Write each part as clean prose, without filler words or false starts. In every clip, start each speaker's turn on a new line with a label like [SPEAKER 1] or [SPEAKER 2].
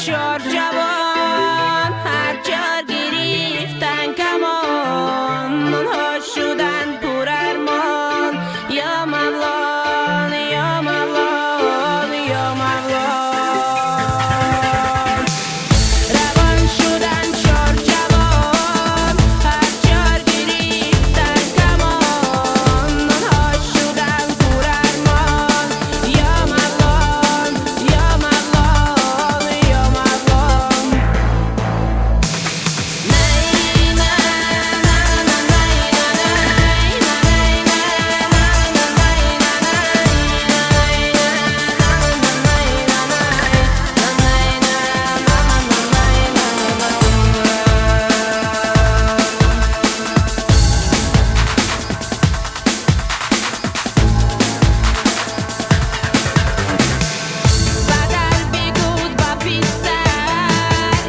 [SPEAKER 1] چار جوان هر جا گرفتن کمان منها شدن پر ارمان یا مولان یا مولان یا مولان روان شدن چار جوان هر جا گرفتن کمان منها شدن پر ارمان یا مولان یا مولان یا مولان بدل بگود با پیستر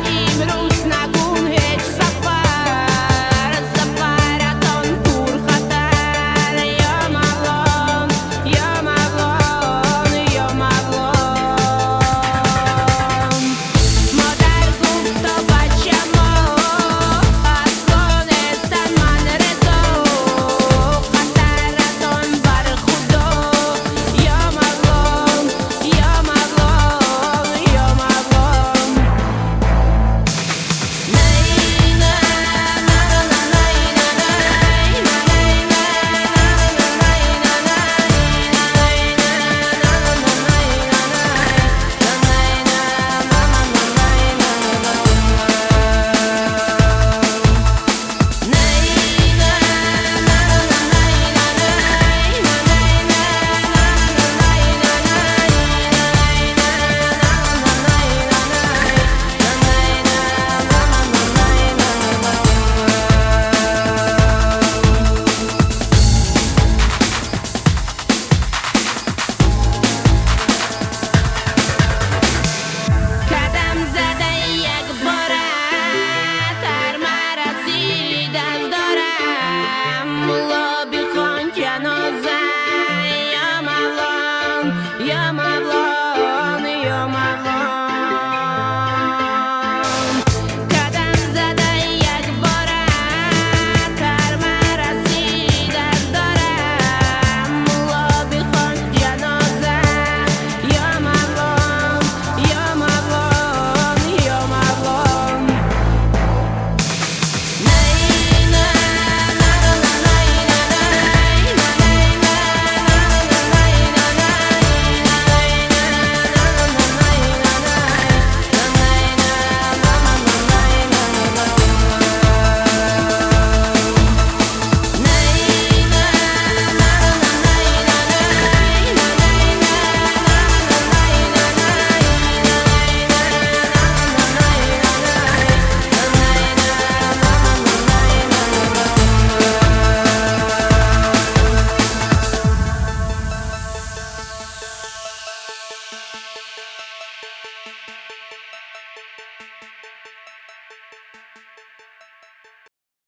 [SPEAKER 1] امروز نکن هیچ سفر سفرتان پر خطر یا مولان یا مولان یا مولان مادر گفت تا بچه ما اصلا نیستن من رضا خطرتان بر خدا یا مولان یا مولان یا مولان قدم زده یک باره تر مرسید از دارم ملا بخوان جنازه یا مولان یا مولان یا مولان